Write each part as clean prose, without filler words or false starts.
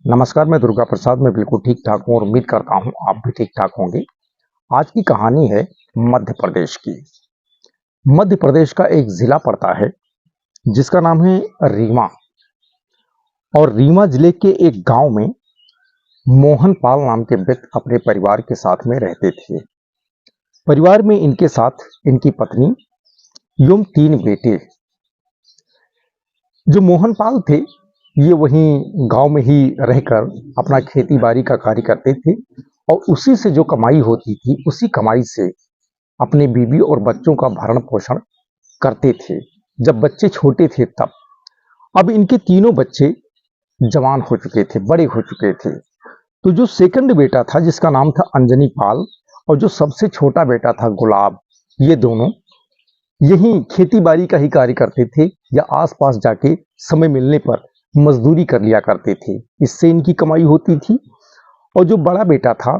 नमस्कार, मैं दुर्गा प्रसाद। मैं बिल्कुल ठीक ठाक हूँ और उम्मीद करता हूँ आप भी ठीक ठाक होंगे। आज की कहानी है मध्य प्रदेश की। मध्य प्रदेश का एक जिला पड़ता है जिसका नाम है रीवा। और रीवा जिले के एक गांव में मोहन पाल नाम के व्यक्ति अपने परिवार के साथ में रहते थे। परिवार में इनके साथ इनकी पत्नी एवं 3 बेटे। जो मोहन पाल थे ये वहीं गांव में ही रहकर अपना खेती बाड़ी का कार्य करते थे और उसी से जो कमाई होती थी उसी कमाई से अपने बीवी और बच्चों का भरण पोषण करते थे। जब बच्चे छोटे थे तब। अब इनके तीनों बच्चे जवान हो चुके थे, बड़े हो चुके थे। तो जो सेकंड बेटा था जिसका नाम था अंजनी पाल और जो सबसे छोटा बेटा था गुलाब, ये दोनों यही खेती बाड़ी का ही कार्य करते थे या आसपास जाके समय मिलने पर मजदूरी कर लिया करते थे। इससे इनकी कमाई होती थी। और जो बड़ा बेटा था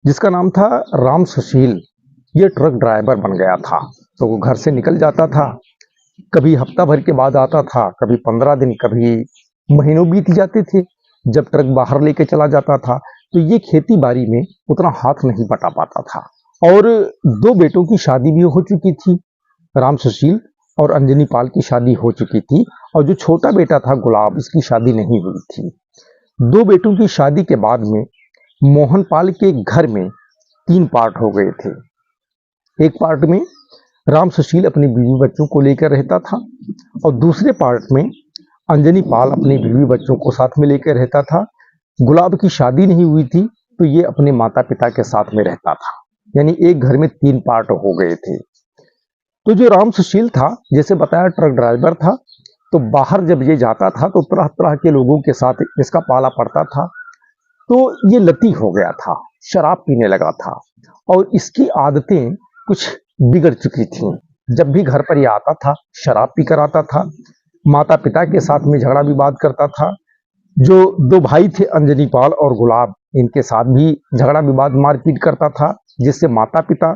जिसका नाम था राम सुशील, ये ट्रक ड्राइवर बन गया था। तो वो घर से निकल जाता था, कभी हफ्ता भर के बाद आता था, कभी 15 दिन, कभी महीनों बीत जाते थे जब ट्रक बाहर लेके चला जाता था। तो ये खेती बाड़ी में उतना हाथ नहीं बटा पाता था। और 2 बेटों की शादी भी हो चुकी थी, राम सुशील और अंजनी पाल की शादी हो चुकी थी। और जो छोटा बेटा था गुलाब, इसकी शादी नहीं हुई थी। 2 बेटों की शादी के बाद में मोहन पाल के घर में 3 पार्ट हो गए थे। एक पार्ट में राम सुशील अपनी बीवी बच्चों को लेकर रहता था और दूसरे पार्ट में अंजनी पाल अपनी बीवी बच्चों को साथ में लेकर रहता था। गुलाब की शादी नहीं हुई थी तो ये अपने माता पिता के साथ में रहता था। यानी एक घर में 3 पार्ट हो गए थे। तो जो राम सुशील था, जैसे बताया, ट्रक ड्राइवर था। तो बाहर जब ये जाता था तो तरह तरह के लोगों के साथ इसका पाला पड़ता था। तो ये लती हो गया था, शराब पीने लगा था और इसकी आदतें कुछ बिगड़ चुकी थीं। जब भी घर पर ये आता था शराब पीकर आता था, माता पिता के साथ में झगड़ा विवाद करता था। जो 2 भाई थे अंजनी पाल और गुलाब, इनके साथ भी झगड़ा विवाद मारपीट करता था, जिससे माता पिता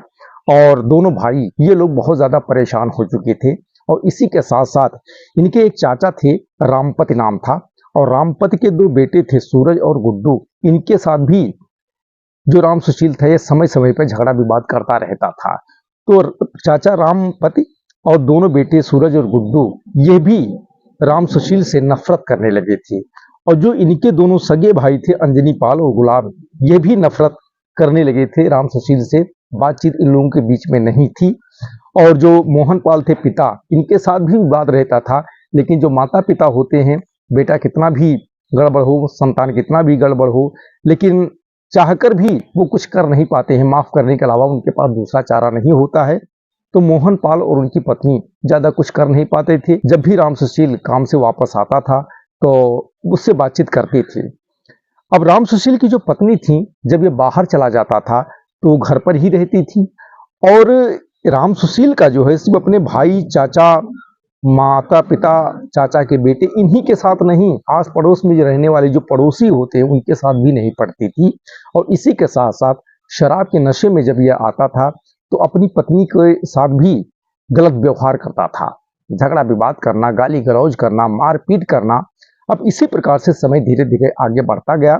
और दोनों भाई ये लोग बहुत ज्यादा परेशान हो चुके थे। और इसी के साथ साथ इनके एक चाचा थे, रामपति नाम था, और रामपति के 2 बेटे थे, सूरज और गुड्डू। इनके साथ भी जो राम सुशील था ये समय समय पर झगड़ा विवाद करता रहता था। तो चाचा रामपति और दोनों बेटे सूरज और गुड्डू ये भी राम सुशील से नफरत करने लगे थे। और जो इनके दोनों सगे भाई थे अंजनी पाल और गुलाब, ये भी नफरत करने लगे थे राम सुशील से। बातचीत इन लोगों के बीच में नहीं थी। और जो मोहन पाल थे पिता, इनके साथ भी विवाद रहता था। लेकिन जो माता पिता होते हैं, बेटा कितना भी गड़बड़ हो, संतान कितना भी गड़बड़ हो, लेकिन चाहकर भी वो कुछ कर नहीं पाते हैं। माफ करने के अलावा उनके पास दूसरा चारा नहीं होता है। तो मोहन पाल और उनकी पत्नी ज्यादा कुछ कर नहीं पाते थे। जब भी राम सुशील काम से वापस आता था तो उससे बातचीत करते थे। अब राम सुशील की जो पत्नी थी, जब ये बाहर चला जाता था तो वो घर पर ही रहती थी। और राम सुशील का जो है सिर्फ अपने भाई, चाचा, माता पिता, चाचा के बेटे, इन्हीं के साथ नहीं, आस पड़ोस में जो रहने वाले जो पड़ोसी होते हैं उनके साथ भी नहीं पड़ती थी। और इसी के साथ साथ शराब के नशे में जब यह आता था तो अपनी पत्नी के साथ भी गलत व्यवहार करता था, झगड़ा विवाद करना, गाली गलौज करना, मारपीट करना। अब इसी प्रकार से समय धीरे धीरे आगे बढ़ता गया।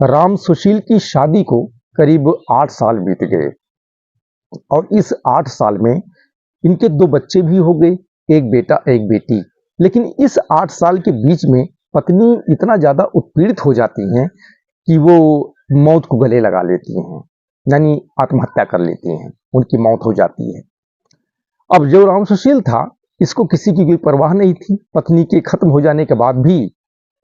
राम सुशील की शादी को करीब 8 साल बीत गए और इस 8 साल में इनके 2 बच्चे भी हो गए, एक बेटा एक बेटी। लेकिन इस 8 साल के बीच में पत्नी इतना ज्यादा उत्पीड़ित हो जाती हैं कि वो मौत को गले लगा लेती हैं, यानी आत्महत्या कर लेती हैं, उनकी मौत हो जाती है। अब जो राम सुशील था, इसको किसी की कोई परवाह नहीं थी। पत्नी के खत्म हो जाने के बाद भी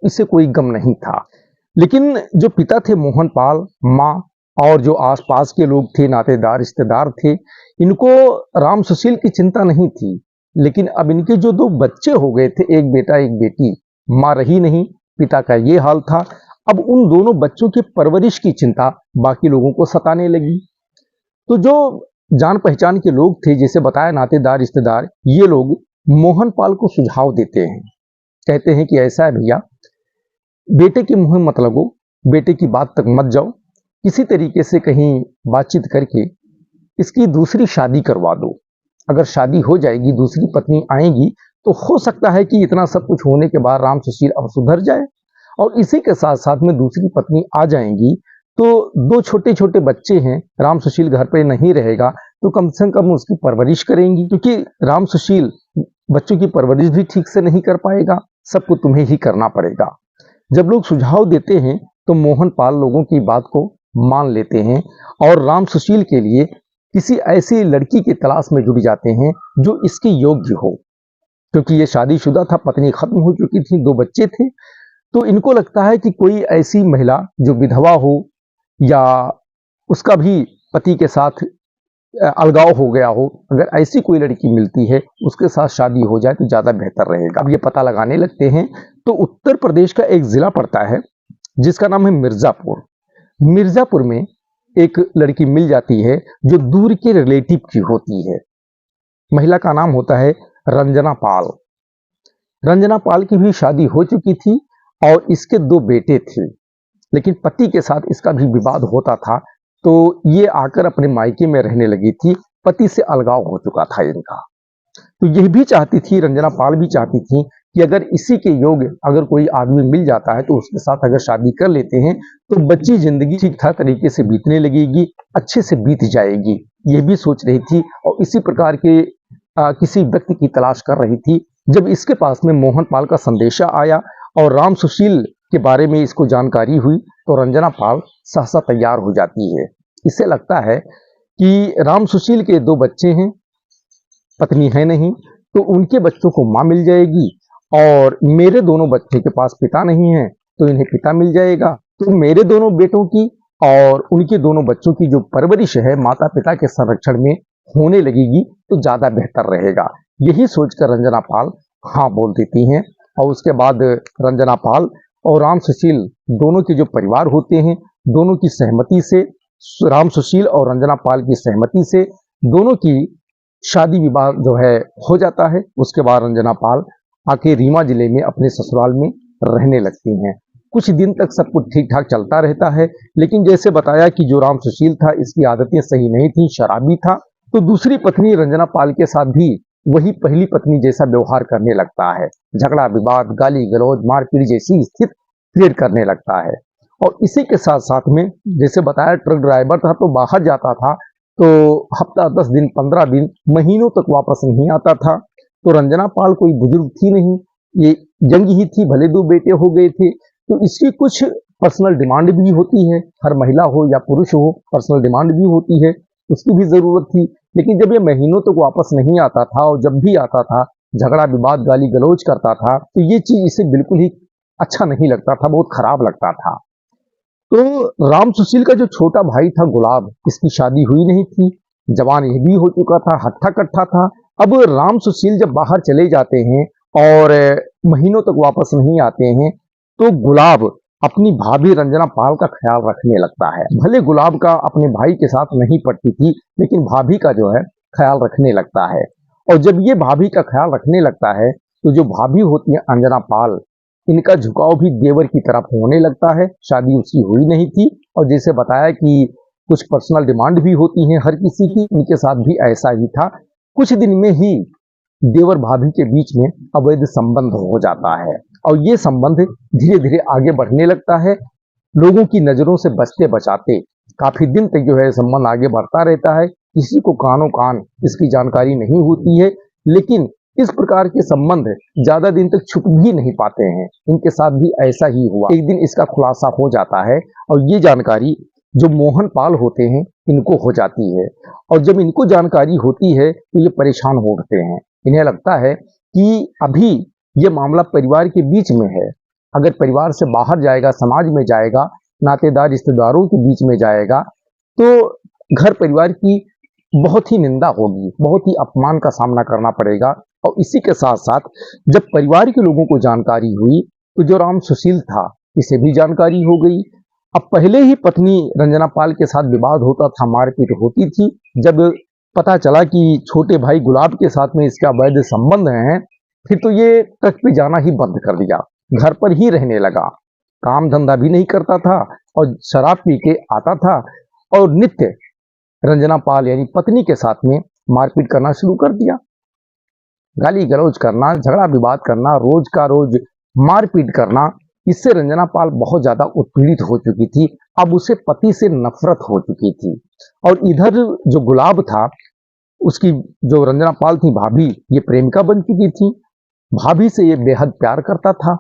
इसे कोई गम नहीं था। लेकिन जो पिता थे मोहन पाल, माँ और जो आसपास के लोग थे, नातेदार रिश्तेदार थे, इनको राम सुशील की चिंता नहीं थी। लेकिन अब इनके जो 2 बच्चे हो गए थे, एक बेटा एक बेटी, माँ रही नहीं, पिता का ये हाल था। अब उन दोनों बच्चों की परवरिश की चिंता बाकी लोगों को सताने लगी। तो जो जान पहचान के लोग थे, जैसे बताया नातेदार रिश्तेदार, ये लोग मोहन पाल को सुझाव देते हैं। कहते हैं कि ऐसा है भैया, बेटे के मुंह मत लगो, बेटे की बात तक मत जाओ, किसी तरीके से कहीं बातचीत करके इसकी दूसरी शादी करवा दो। अगर शादी हो जाएगी, दूसरी पत्नी आएगी, तो हो सकता है कि इतना सब कुछ होने के बाद राम सुशील अब सुधर जाए और इसी के साथ साथ में दूसरी पत्नी आ जाएंगी तो दो छोटे छोटे बच्चे हैं, राम सुशील घर पे नहीं रहेगा तो कम से कम उसकी परवरिश करेंगी, क्योंकि राम सुशील बच्चों की परवरिश भी ठीक से नहीं कर पाएगा, सब कुछ तुम्हें ही करना पड़ेगा। जब लोग सुझाव देते हैं तो मोहन पाल लोगों की बात को मान लेते हैं और राम सुशील के लिए किसी ऐसी लड़की की तलाश में जुट जाते हैं जो इसके योग्य हो, क्योंकि ये शादीशुदा था, पत्नी खत्म हो चुकी थी, दो बच्चे थे, तो इनको लगता है कि कोई ऐसी महिला जो विधवा हो या उसका भी पति के साथ अलगाव हो गया हो, अगर ऐसी कोई लड़की मिलती है उसके साथ शादी हो जाए तो ज्यादा बेहतर रहेगा। अब ये पता लगाने लगते हैं तो उत्तर प्रदेश का एक जिला पड़ता है जिसका नाम है मिर्जापुर। मिर्जापुर में एक लड़की मिल जाती है जो दूर के रिलेटिव की होती है। महिला का नाम होता है रंजना पाल। रंजना पाल की भी शादी हो चुकी थी और इसके दो बेटे थे, लेकिन पति के साथ इसका भी विवाद होता था, तो ये आकर अपने मायके में रहने लगी थी, पति से अलगाव हो चुका था इनका। तो यह भी चाहती थी, रंजना पाल भी चाहती थी कि अगर इसी के योग्य अगर कोई आदमी मिल जाता है तो उसके साथ अगर शादी कर लेते हैं तो बच्ची जिंदगी ठीक ठाक तरीके से बीतने लगेगी, अच्छे से बीत जाएगी, ये भी सोच रही थी और इसी प्रकार के किसी व्यक्ति की तलाश कर रही थी। जब इसके पास में मोहन पाल का संदेशा आया और राम सुशील के बारे में इसको जानकारी हुई तो रंजना पाल सहसा तैयार हो जाती है। इसे लगता है कि राम सुशील के दो बच्चे हैं, पत्नी है नहीं, तो उनके बच्चों को मां मिल जाएगी और मेरे दोनों बच्चे के पास पिता नहीं है तो इन्हें पिता मिल जाएगा, तो मेरे दोनों बेटों की और उनके दोनों बच्चों की जो परवरिश है माता पिता के संरक्षण में होने लगेगी तो ज्यादा बेहतर रहेगा। यही सोचकर रंजना पाल हाँ बोल देती हैं और उसके बाद रंजना पाल और राम सुशील दोनों के जो परिवार होते हैं, दोनों की सहमति से, राम सुशील और रंजना पाल की सहमति से दोनों की शादी विवाह जो है हो जाता है। उसके बाद रंजना पाल आके रीवा जिले में अपने ससुराल में रहने लगती हैं। कुछ दिन तक सब कुछ ठीक ठाक चलता रहता है, लेकिन जैसे बताया कि जो राम सुशील था इसकी आदतें सही नहीं थी, शराबी था, तो दूसरी पत्नी रंजना पाल के साथ भी वही पहली पत्नी जैसा व्यवहार करने लगता है, झगड़ा विवाद, गाली गलौज, मारपीट जैसी स्थिति क्रिएट करने लगता है। और इसी के साथ साथ में जैसे बताया ट्रक ड्राइवर था तो बाहर जाता था तो हफ्ता 10 दिन 15 दिन महीनों तक वापस नहीं आता था। तो रंजना पाल कोई बुजुर्ग थी नहीं, ये यंग ही थी, भले दो बेटे हो गए थे, तो इसकी कुछ पर्सनल डिमांड भी होती है, हर महिला हो या पुरुष हो पर्सनल डिमांड भी होती है, उसकी भी जरूरत थी। लेकिन जब ये महीनों तक वापस नहीं आता था और जब भी आता था झगड़ा विवाद गाली गलौज करता था तो ये चीज इसे बिल्कुल ही अच्छा नहीं लगता था, बहुत खराब लगता था। तो राम सुशील का जो छोटा भाई था गुलाब, इसकी शादी हुई नहीं थी, जवान ये भी हो चुका था, हट्ठा कट्ठा था। अब राम सुशील जब बाहर चले जाते हैं और महीनों तक वापस नहीं आते हैं तो गुलाब अपनी भाभी रंजना पाल का ख्याल रखने लगता है। भले गुलाब का अपने भाई के साथ नहीं पड़ती थी, लेकिन भाभी का जो है ख्याल रखने लगता है। और जब ये भाभी का ख्याल रखने लगता है तो जो भाभी होती है अंजना पाल, इनका झुकाव भी देवर की तरफ होने लगता है। शादी उसकी हुई नहीं थी और जैसे बताया कि कुछ पर्सनल डिमांड भी होती हैं हर किसी की, इनके साथ भी ऐसा ही था। कुछ दिन में ही देवर भाभी के बीच में अवैध संबंध हो जाता है और ये संबंध धीरे धीरे आगे बढ़ने लगता है। लोगों की नजरों से बचते बचाते काफी दिन तक जो है संबंध आगे बढ़ता रहता है, किसी को कानों कान इसकी जानकारी नहीं होती है, लेकिन इस प्रकार के संबंध ज्यादा दिन तक छुप भी नहीं पाते हैं। इनके साथ भी ऐसा ही हुआ, एक दिन इसका खुलासा हो जाता है और ये जानकारी जो मोहन पाल होते हैं इनको हो जाती है। और जब इनको जानकारी होती है तो ये परेशान हो उठते हैं, इन्हें लगता है कि अभी ये मामला परिवार के बीच में है, अगर परिवार से बाहर जाएगा, समाज में जाएगा, नातेदार रिश्तेदारों के बीच में जाएगा तो घर परिवार की बहुत ही निंदा होगी, बहुत ही अपमान का सामना करना पड़ेगा। और इसी के साथ साथ जब परिवार के लोगों को जानकारी हुई तो जो राम सुशील था इसे भी जानकारी हो गई। अब पहले ही पत्नी रंजना पाल के साथ विवाद होता था, मारपीट होती थी, जब पता चला कि छोटे भाई गुलाब के साथ में इसका वैध संबंध है, फिर तो ये ट्रक पे जाना ही बंद कर दिया, घर पर ही रहने लगा, काम धंधा भी नहीं करता था और शराब पी के आता था और नित्य रंजना पाल यानी पत्नी के साथ में मारपीट करना शुरू कर दिया, गाली गलौज करना, झगड़ा विवाद करना, रोज का रोज मारपीट करना। इससे रंजना पाल बहुत ज्यादा उत्पीड़ित हो चुकी थी। अब उसे पति से नफरत हो चुकी थी। और इधर जो गुलाब था, उसकी जो रंजना पाल थी भाभी, ये प्रेमिका बन चुकी थी। भाभी से ये बेहद प्यार करता था।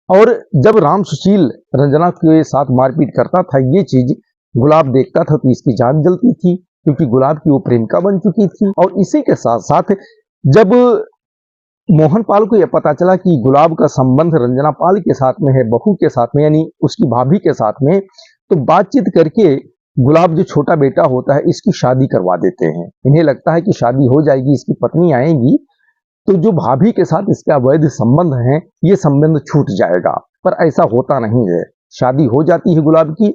और जब राम सुशील रंजना के साथ मारपीट करता था, ये चीज गुलाब देखता था तो इसकी जान जलती थी, क्योंकि गुलाब की वो प्रेमिका बन चुकी थी। और इसी के साथ साथ जब मोहन पाल को यह पता चला कि गुलाब का संबंध रंजना पाल के साथ में है, बहू के साथ में, यानी उसकी भाभी के साथ में, तो बातचीत करके गुलाब जो छोटा बेटा होता है इसकी शादी करवा देते हैं। इन्हें लगता है कि शादी हो जाएगी, इसकी पत्नी आएगी तो जो भाभी के साथ इसका अवैध संबंध है ये संबंध छूट जाएगा। पर ऐसा होता नहीं है। शादी हो जाती है गुलाब की,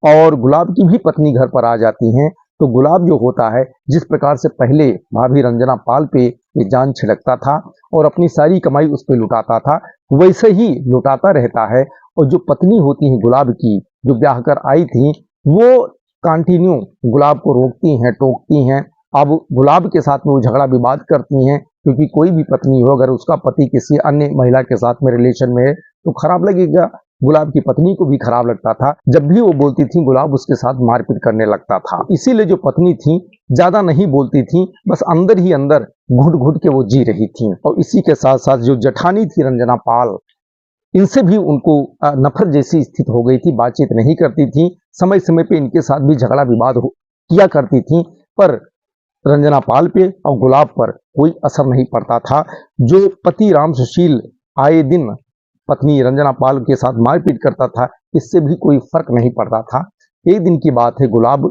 और गुलाब की भी पत्नी घर पर आ जाती हैं। तो गुलाब जो होता है, जिस प्रकार से पहले भाभी रंजना पाल पे ये जान छिड़कता था और अपनी सारी कमाई उस पर लुटाता था, वैसे ही लुटाता रहता है। और जो पत्नी होती है गुलाब की, जो ब्याह कर आई थी, वो कंटिन्यू गुलाब को रोकती हैं, टोकती हैं। अब गुलाब के साथ में वो झगड़ा विवाद करती हैं, क्योंकि कोई भी पत्नी हो अगर उसका पति किसी अन्य महिला के साथ में रिलेशन में है तो खराब लगेगा। गुलाब की पत्नी को भी खराब लगता था। जब भी वो बोलती थी गुलाब उसके साथ मारपीट करने लगता था। इसीलिए जो पत्नी थी ज्यादा नहीं बोलती थी, बस अंदर ही अंदर घुट घुट के वो जी रही थी। और इसी के साथ साथ जो जेठानी थी रंजना पाल, इनसे भी उनको नफरत जैसी स्थिति हो गई थी। बातचीत नहीं करती थी, समय समय पे इनके साथ भी झगड़ा विवाद किया करती थी, पर रंजना पाल पे और गुलाब पर कोई असर नहीं पड़ता था। जो पति राम सुशील आए दिन पत्नी रंजना पाल के साथ मारपीट करता था, इससे भी कोई फर्क नहीं पड़ता था। एक दिन की बात है, गुलाब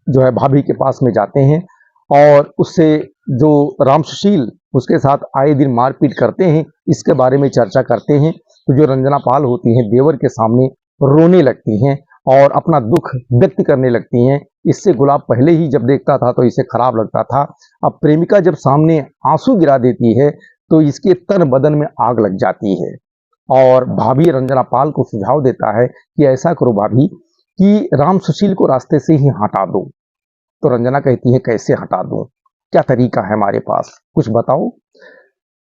जो है भाभी के पास में जाते हैं और उससे जो राम सुशील उसके साथ आए दिन मारपीट करते हैं इसके बारे में चर्चा करते हैं। तो जो रंजना पाल होती हैं देवर के सामने रोने लगती हैं और अपना दुख व्यक्त करने लगती हैं। इससे गुलाब पहले ही जब देखता था तो इसे खराब लगता था। अब प्रेमिका जब सामने आंसू गिरा देती है तो इसके तन बदन में आग लग जाती है। और भाभी रंजना पाल को सुझाव देता है कि ऐसा करो भाभी कि राम सुशील को रास्ते से ही हटा दो। तो रंजना कहती है कैसे हटा दूं, क्या तरीका है हमारे पास, कुछ बताओ।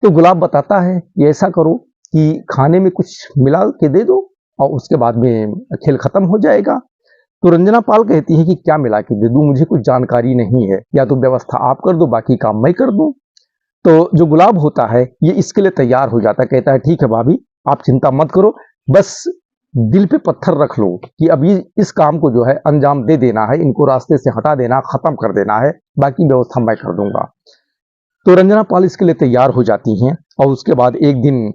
तो गुलाब बताता है कि ऐसा करो कि खाने में कुछ मिला के दे दो और उसके बाद में खेल खत्म हो जाएगा। तो रंजना पाल कहती है कि क्या मिला के दे दूं, मुझे कुछ जानकारी नहीं है, या तो व्यवस्था आप कर दो बाकी काम मैं कर दूं। तो जो गुलाब होता है ये इसके लिए तैयार हो जाता है, कहता है ठीक है भाभी आप चिंता मत करो, बस दिल पे पत्थर रख लो कि अभी इस काम को जो है अंजाम दे देना है, इनको रास्ते से हटा देना, खत्म कर देना है, बाकी व्यवस्था मैं कर दूंगा। तो रंजना पाल इसके लिए तैयार हो जाती हैं। और उसके बाद एक दिन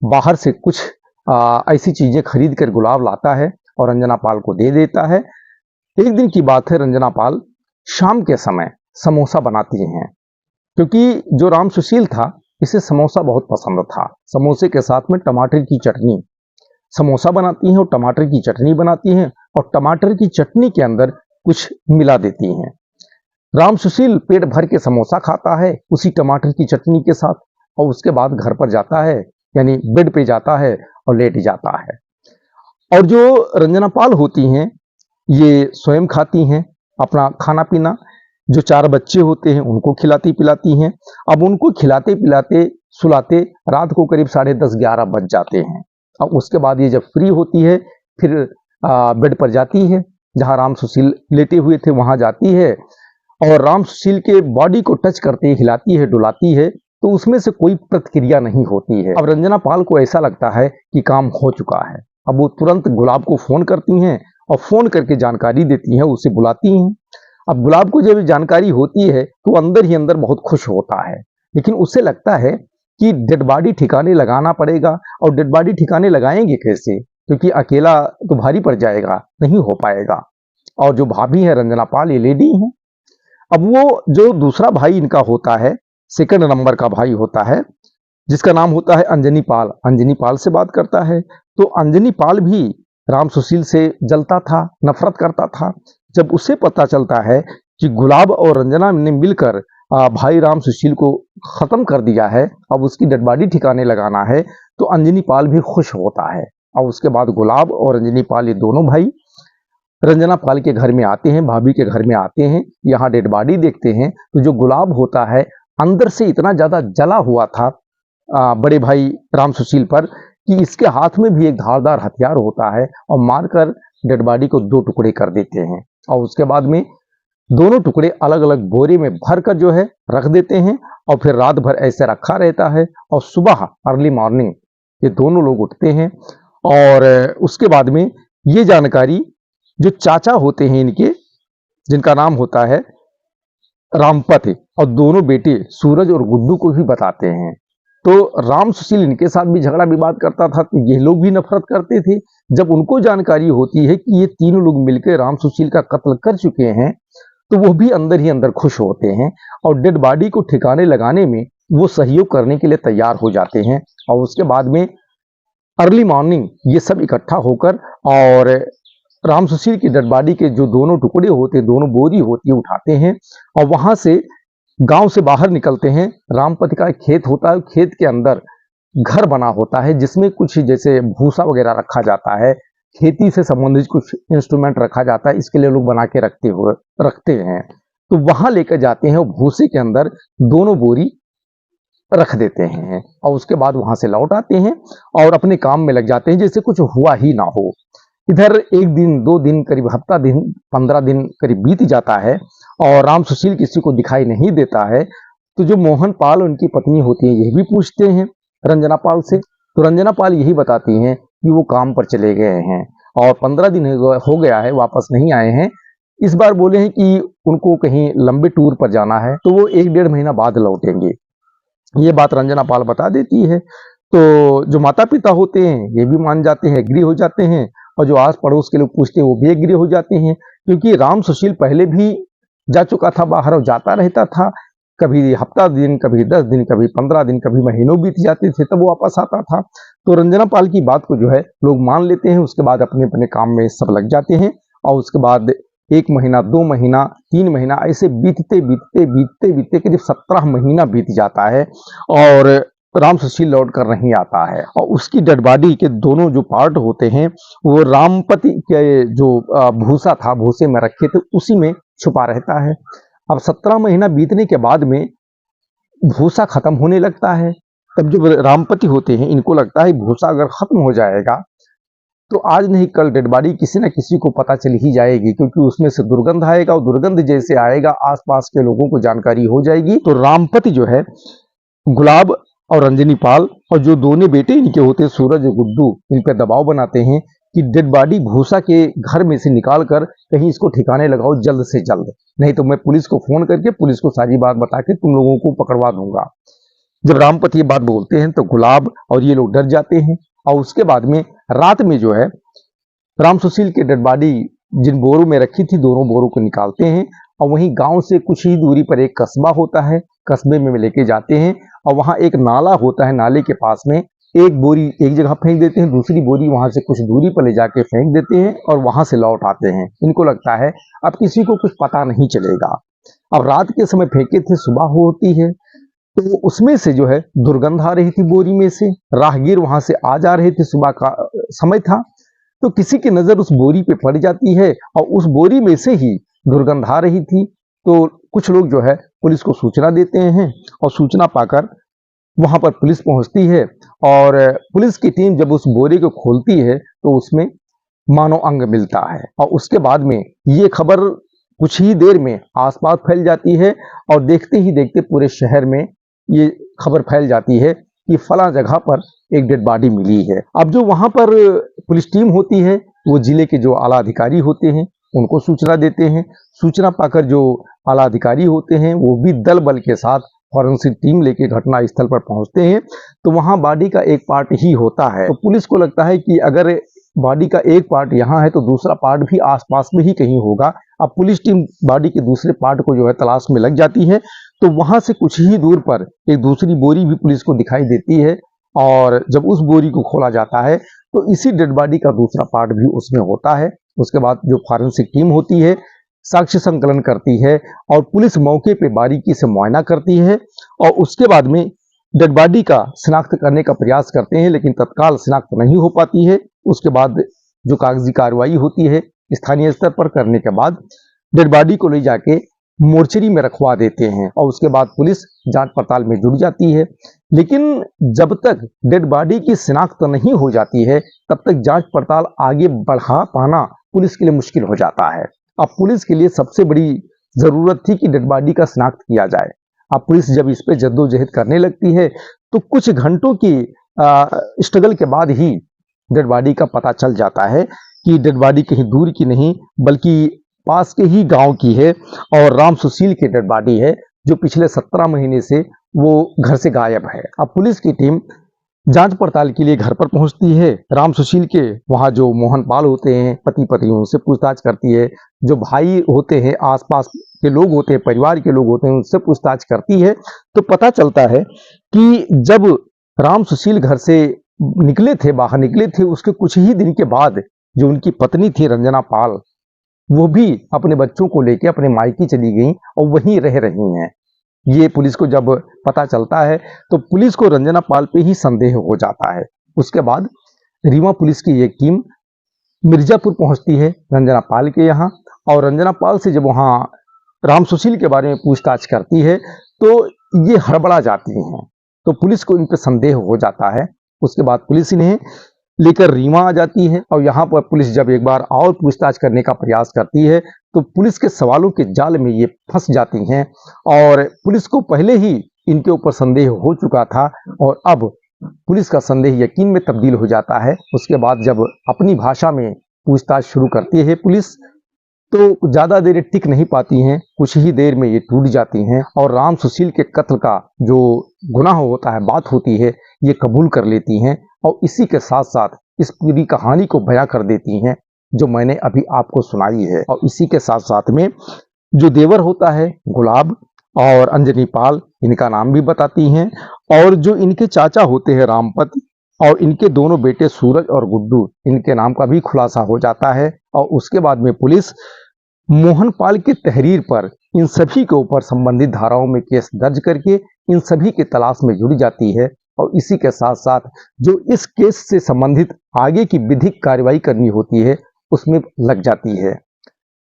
बाहर से कुछ ऐसी चीजें खरीद कर गुलाब लाता है और रंजना पाल को दे देता है। एक दिन की बात है, रंजना पाल शाम के समय समोसा बनाती हैं, क्योंकि जो राम सुशील था इसे समोसा बहुत पसंद था। समोसे के साथ में टमाटर की चटनी, समोसा बनाती हैं और टमाटर की चटनी बनाती हैं और टमाटर की चटनी के अंदर कुछ मिला देती हैं। राम सुशील पेट भर के समोसा खाता है उसी टमाटर की चटनी के साथ, और उसके बाद घर पर जाता है, यानी बेड पे जाता है और लेट जाता है। और जो रंजना पाल होती हैं ये स्वयं खाती हैं अपना खाना पीना। जो 4 बच्चे होते हैं उनको खिलाती पिलाती हैं। अब उनको खिलाते पिलाते सुलाते रात को करीब 10:30-11 बज जाते हैं। अब उसके बाद ये जब फ्री होती है फिर बेड पर जाती है, जहां राम सुशील लेटे हुए थे वहां जाती है और राम सुशील के बॉडी को टच करते हिलाती है, डुलाती है, तो उसमें से कोई प्रतिक्रिया नहीं होती है। अब रंजना पाल को ऐसा लगता है कि काम हो चुका है। अब वो तुरंत गुलाब को फोन करती हैं और फोन करके जानकारी देती हैं, उसे बुलाती हैं। अब गुलाब को जब जानकारी होती है तो अंदर ही अंदर बहुत खुश होता है, लेकिन उसे लगता है कि डेड बॉडी ठिकाने लगाना पड़ेगा। और डेड बॉडी ठिकाने लगाएंगे कैसे, क्योंकि अकेला तो भारी पड़ जाएगा, नहीं हो पाएगा। और जो भाभी है रंजना पाल ये लेडी है। अब वो जो दूसरा भाई इनका होता है, सेकंड नंबर का भाई होता है, जिसका नाम होता है अंजनी पाल, अंजनी पाल से बात करता है। तो अंजनी पाल भी राम सुशील से जलता था, नफरत करता था। जब उसे पता चलता है कि गुलाब और रंजना ने मिलकर भाई राम सुशील को खत्म कर दिया है, अब उसकी डेड बॉडी ठिकाने लगाना है, तो अंजनी पाल भी खुश होता है। और उसके बाद गुलाब और अंजनी पाल ये दोनों भाई रंजना पाल के घर में आते हैं, भाभी के घर में आते हैं, यहाँ डेड बॉडी देखते हैं। तो जो गुलाब होता है अंदर से इतना ज्यादा जला हुआ था बड़े भाई राम सुशील पर कि इसके हाथ में भी एक धारदार हथियार होता है और मारकर डेड बॉडी को 2 टुकड़े कर देते हैं और उसके बाद में दोनों टुकड़े अलग अलग बोरे में भरकर जो है रख देते हैं और फिर रात भर ऐसे रखा रहता है और सुबह अर्ली मॉर्निंग ये दोनों लोग उठते हैं और उसके बाद में ये जानकारी जो चाचा होते हैं इनके, जिनका नाम होता है रामपत, और दोनों बेटे सूरज और गुड्डू को भी बताते हैं। तो राम सुशील इनके साथ भी झगड़ा विवाद करता था, तो ये लोग भी नफरत करते थे। जब उनको जानकारी होती है कि ये तीनों लोग मिलकर राम सुशील का कत्ल कर चुके हैं, तो वो भी अंदर ही अंदर खुश होते हैं और डेड बॉडी को ठिकाने लगाने में वो सहयोग करने के लिए तैयार हो जाते हैं। और उसके बाद में अर्ली मॉर्निंग ये सब इकट्ठा होकर और राम सुशील की डेड बॉडी के जो दोनों टुकड़े होते, दोनों बोरी होती है, उठाते हैं और वहां से गांव से बाहर निकलते हैं। रामपति का एक खेत होता है, खेत के अंदर घर बना होता है जिसमें कुछ जैसे भूसा वगैरह रखा जाता है, खेती से संबंधित कुछ इंस्ट्रूमेंट रखा जाता है, इसके लिए लोग बना के रखते हैं। तो वहां लेकर जाते हैं और भूसे के अंदर दोनों बोरी रख देते हैं और उसके बाद वहां से लौट आते हैं और अपने काम में लग जाते हैं जैसे कुछ हुआ ही ना हो। इधर 1 दिन 2 दिन करीब हफ्ता दिन 15 दिन करीब बीत जाता है और राम सुशील किसी को दिखाई नहीं देता है। तो जो मोहन पाल उनकी पत्नी होती है ये भी पूछते हैं रंजना पाल से, तो रंजना पाल यही बताती हैं कि वो काम पर चले गए हैं और 15 दिन हो गया है, वापस नहीं आए हैं। इस बार बोले हैं कि उनको कहीं लंबे टूर पर जाना है, तो वो 1-1.5 महीना बाद लौटेंगे। ये बात रंजना पाल बता देती है। तो जो माता पिता होते हैं ये भी मान जाते हैं, एग्री हो जाते हैं और जो आस पड़ोस के लोग पूछते हैं वो भी एग्री हो जाते हैं, क्योंकि राम सुशील पहले भी जा चुका था बाहर और जाता रहता था। कभी हफ्ता दिन, कभी 10 दिन, कभी 15 दिन, कभी महीनों बीत जाते थे, तब वो वापस आता था। तो रंजना पाल की बात को जो है लोग मान लेते हैं। उसके बाद अपने अपने काम में सब लग जाते हैं और उसके बाद 1 महीना, 2 महीना, 3 महीना ऐसे बीतते बीतते बीतते बीतते करीब 17 महीना बीत जाता है और राम सुशील लौट कर नहीं आता है। और उसकी डेड बॉडी के दोनों जो पार्ट होते हैं वो रामपति के जो भूसा था, भूसे में रखे थे, उसी में छुपा रहता है। अब 17 महीना बीतने के बाद में भूसा खत्म होने लगता है। तब जो रामपति होते हैं इनको लगता है भूसा अगर खत्म हो जाएगा तो आज नहीं कल डेड बॉडी किसी न किसी को पता चल ही जाएगी, क्योंकि उसमें से दुर्गंध आएगा और दुर्गंध जैसे आएगा आसपास के लोगों को जानकारी हो जाएगी। तो रामपति जो है गुलाब और रंजनी पाल और जो दोनों बेटे इनके होते हैं सूरज और गुड्डू, इन पर दबाव बनाते हैं कि डेड बॉडी भूसा के घर में से निकाल कर कहीं इसको ठिकाने लगाओ जल्द से जल्द, नहीं तो मैं पुलिस को फोन करके पुलिस को सारी बात बता के तुम लोगों को पकड़वा दूंगा। जब रामपति ये बात बोलते हैं तो गुलाब और ये लोग डर जाते हैं और उसके बाद में रात में जो है राम सुशील की डेड बॉडी जिन बोरों में रखी थी दोनों बोरों को निकालते हैं और वहीं गांव से कुछ ही दूरी पर एक कस्बा होता है, कस्बे में लेके जाते हैं और वहां एक नाला होता है, नाले के पास में एक बोरी एक जगह फेंक देते हैं, दूसरी बोरी वहां से कुछ दूरी पर ले जाके फेंक देते हैं और वहां से लौट आते हैं। इनको लगता है अब किसी को कुछ पता नहीं चलेगा। अब रात के समय फेंके थे, सुबह होती है तो उसमें से जो है दुर्गंध आ रही थी बोरी में से, राहगीर वहां से आ जा रहे थे, सुबह का समय था, तो किसी की नजर उस बोरी पे पड़ जाती है और उस बोरी में से ही दुर्गंध आ रही थी। तो कुछ लोग जो है पुलिस को सूचना देते हैं और सूचना पाकर वहां पर पुलिस पहुंचती है और पुलिस की टीम जब उस बोरे को खोलती है तो उसमें मानव अंग मिलता है और उसके बाद में ये खबर कुछ ही देर में आसपास फैल जाती है और देखते ही देखते पूरे शहर में ये खबर फैल जाती है कि फला जगह पर एक डेड बॉडी मिली है। अब जो वहां पर पुलिस टीम होती है वो जिले के जो आला अधिकारी होते हैं उनको सूचना देते हैं। सूचना पाकर जो आला अधिकारी होते हैं वो भी दल बल के साथ फॉरेंसिक टीम लेके घटना स्थल पर पहुंचते हैं। तो वहां बॉडी का एक पार्ट ही होता है, तो पुलिस को लगता है कि अगर बॉडी का एक पार्ट यहाँ है तो दूसरा पार्ट भी आसपास में ही कहीं होगा। अब पुलिस टीम बॉडी के दूसरे पार्ट को जो है तलाश में लग जाती है। तो वहां से कुछ ही दूर पर एक दूसरी बोरी भी पुलिस को दिखाई देती है और जब उस बोरी को खोला जाता है तो इसी डेड बॉडी का दूसरा पार्ट भी उसमें होता है। उसके बाद जो फॉरेंसिक टीम होती है साक्ष्य संकलन करती है और पुलिस मौके पे बारीकी से मुआयना करती है और उसके बाद में डेड बॉडी का शिनाख्त करने का प्रयास करते हैं, लेकिन तत्काल शिनाख्त नहीं हो पाती है। उसके बाद जो कागजी कार्रवाई होती है स्थानीय स्तर पर करने के बाद डेड बॉडी को ले जाके मोर्चरी में रखवा देते हैं और उसके बाद पुलिस जांच पड़ताल में जुट जाती है। लेकिन जब तक डेड बॉडी की शिनाख्त नहीं हो जाती है तब तक जांच पड़ताल आगे बढ़ा पाना पुलिस के लिए मुश्किल हो जाता है। अब पुलिस के लिए सबसे बड़ी जरूरत थी कि डेड बॉडी का शिनाख्त किया जाए। अब पुलिस जब इस पे जद्दोजहद करने लगती है तो कुछ घंटों की स्ट्रगल के बाद ही डेड बॉडी का पता चल जाता है कि डेड बॉडी कहीं दूर की नहीं बल्कि पास के ही गांव की है और राम सुशील की डेड बॉडी है जो पिछले 17 महीने से वो घर से गायब है। अब पुलिस की टीम जांच पड़ताल के लिए घर पर पहुंचती है। राम सुशील के वहां जो मोहन पाल होते हैं पति पत्नी उनसे पूछताछ करती है, जो भाई होते हैं आसपास के लोग होते हैं परिवार के लोग होते हैं उनसे पूछताछ करती है। तो पता चलता है कि जब राम सुशील घर से बाहर निकले थे उसके कुछ ही दिन के बाद जो उनकी पत्नी थी रंजना पाल वो भी अपने बच्चों को लेकर अपने मायके चली गई और वहीं रह रही हैं। ये पुलिस को जब पता चलता है तो पुलिस को रंजना पाल पे ही संदेह हो जाता है। उसके बाद रीवा पुलिस की एक टीम मिर्जापुर पहुंचती है रंजना पाल के यहाँ और रंजना पाल से जब वहाँ राम सुशील के बारे में पूछताछ करती है तो ये हड़बड़ा जाती हैं। तो पुलिस को इन पर संदेह हो जाता है। उसके बाद पुलिस इन्हें लेकर रीवा आ जाती है और यहाँ पर पुलिस जब एक बार और पूछताछ करने का प्रयास करती है तो पुलिस के सवालों के जाल में ये फंस जाती हैं और पुलिस को पहले ही इनके ऊपर संदेह हो चुका था और अब पुलिस का संदेह यकीन में तब्दील हो जाता है। उसके बाद जब अपनी भाषा में पूछताछ शुरू करती है पुलिस तो ज्यादा देर टिक नहीं पाती हैं, कुछ ही देर में ये टूट जाती हैं और राम सुशील के कत्ल का जो गुनाह होता है बात होती है ये कबूल कर लेती हैं और इसी के साथ साथ इस पूरी कहानी को बयां कर देती हैं जो मैंने अभी आपको सुनाई है। और इसी के साथ साथ में जो देवर होता है गुलाब और अंजनी पाल इनका नाम भी बताती हैं और जो इनके चाचा होते हैं रामपत और इनके दोनों बेटे सूरज और गुड्डू इनके नाम का भी खुलासा हो जाता है। और उसके बाद में पुलिस मोहन पाल की तहरीर पर इन सभी के ऊपर संबंधित धाराओं में केस दर्ज करके इन सभी की तलाश में जुड़ जाती है और इसी के साथ साथ जो इस केस से संबंधित आगे की विधिक कार्रवाई करनी होती है उसमें लग जाती है।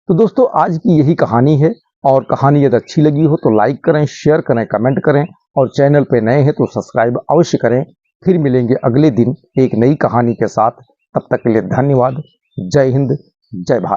तो दोस्तों आज की यही कहानी है और कहानी यदि अच्छी लगी हो तो लाइक करें, शेयर करें, कमेंट करें और चैनल पे नए हैं तो सब्सक्राइब अवश्य करें। फिर मिलेंगे अगले दिन एक नई कहानी के साथ। तब तक के लिए धन्यवाद। जय हिंद, जय भारत।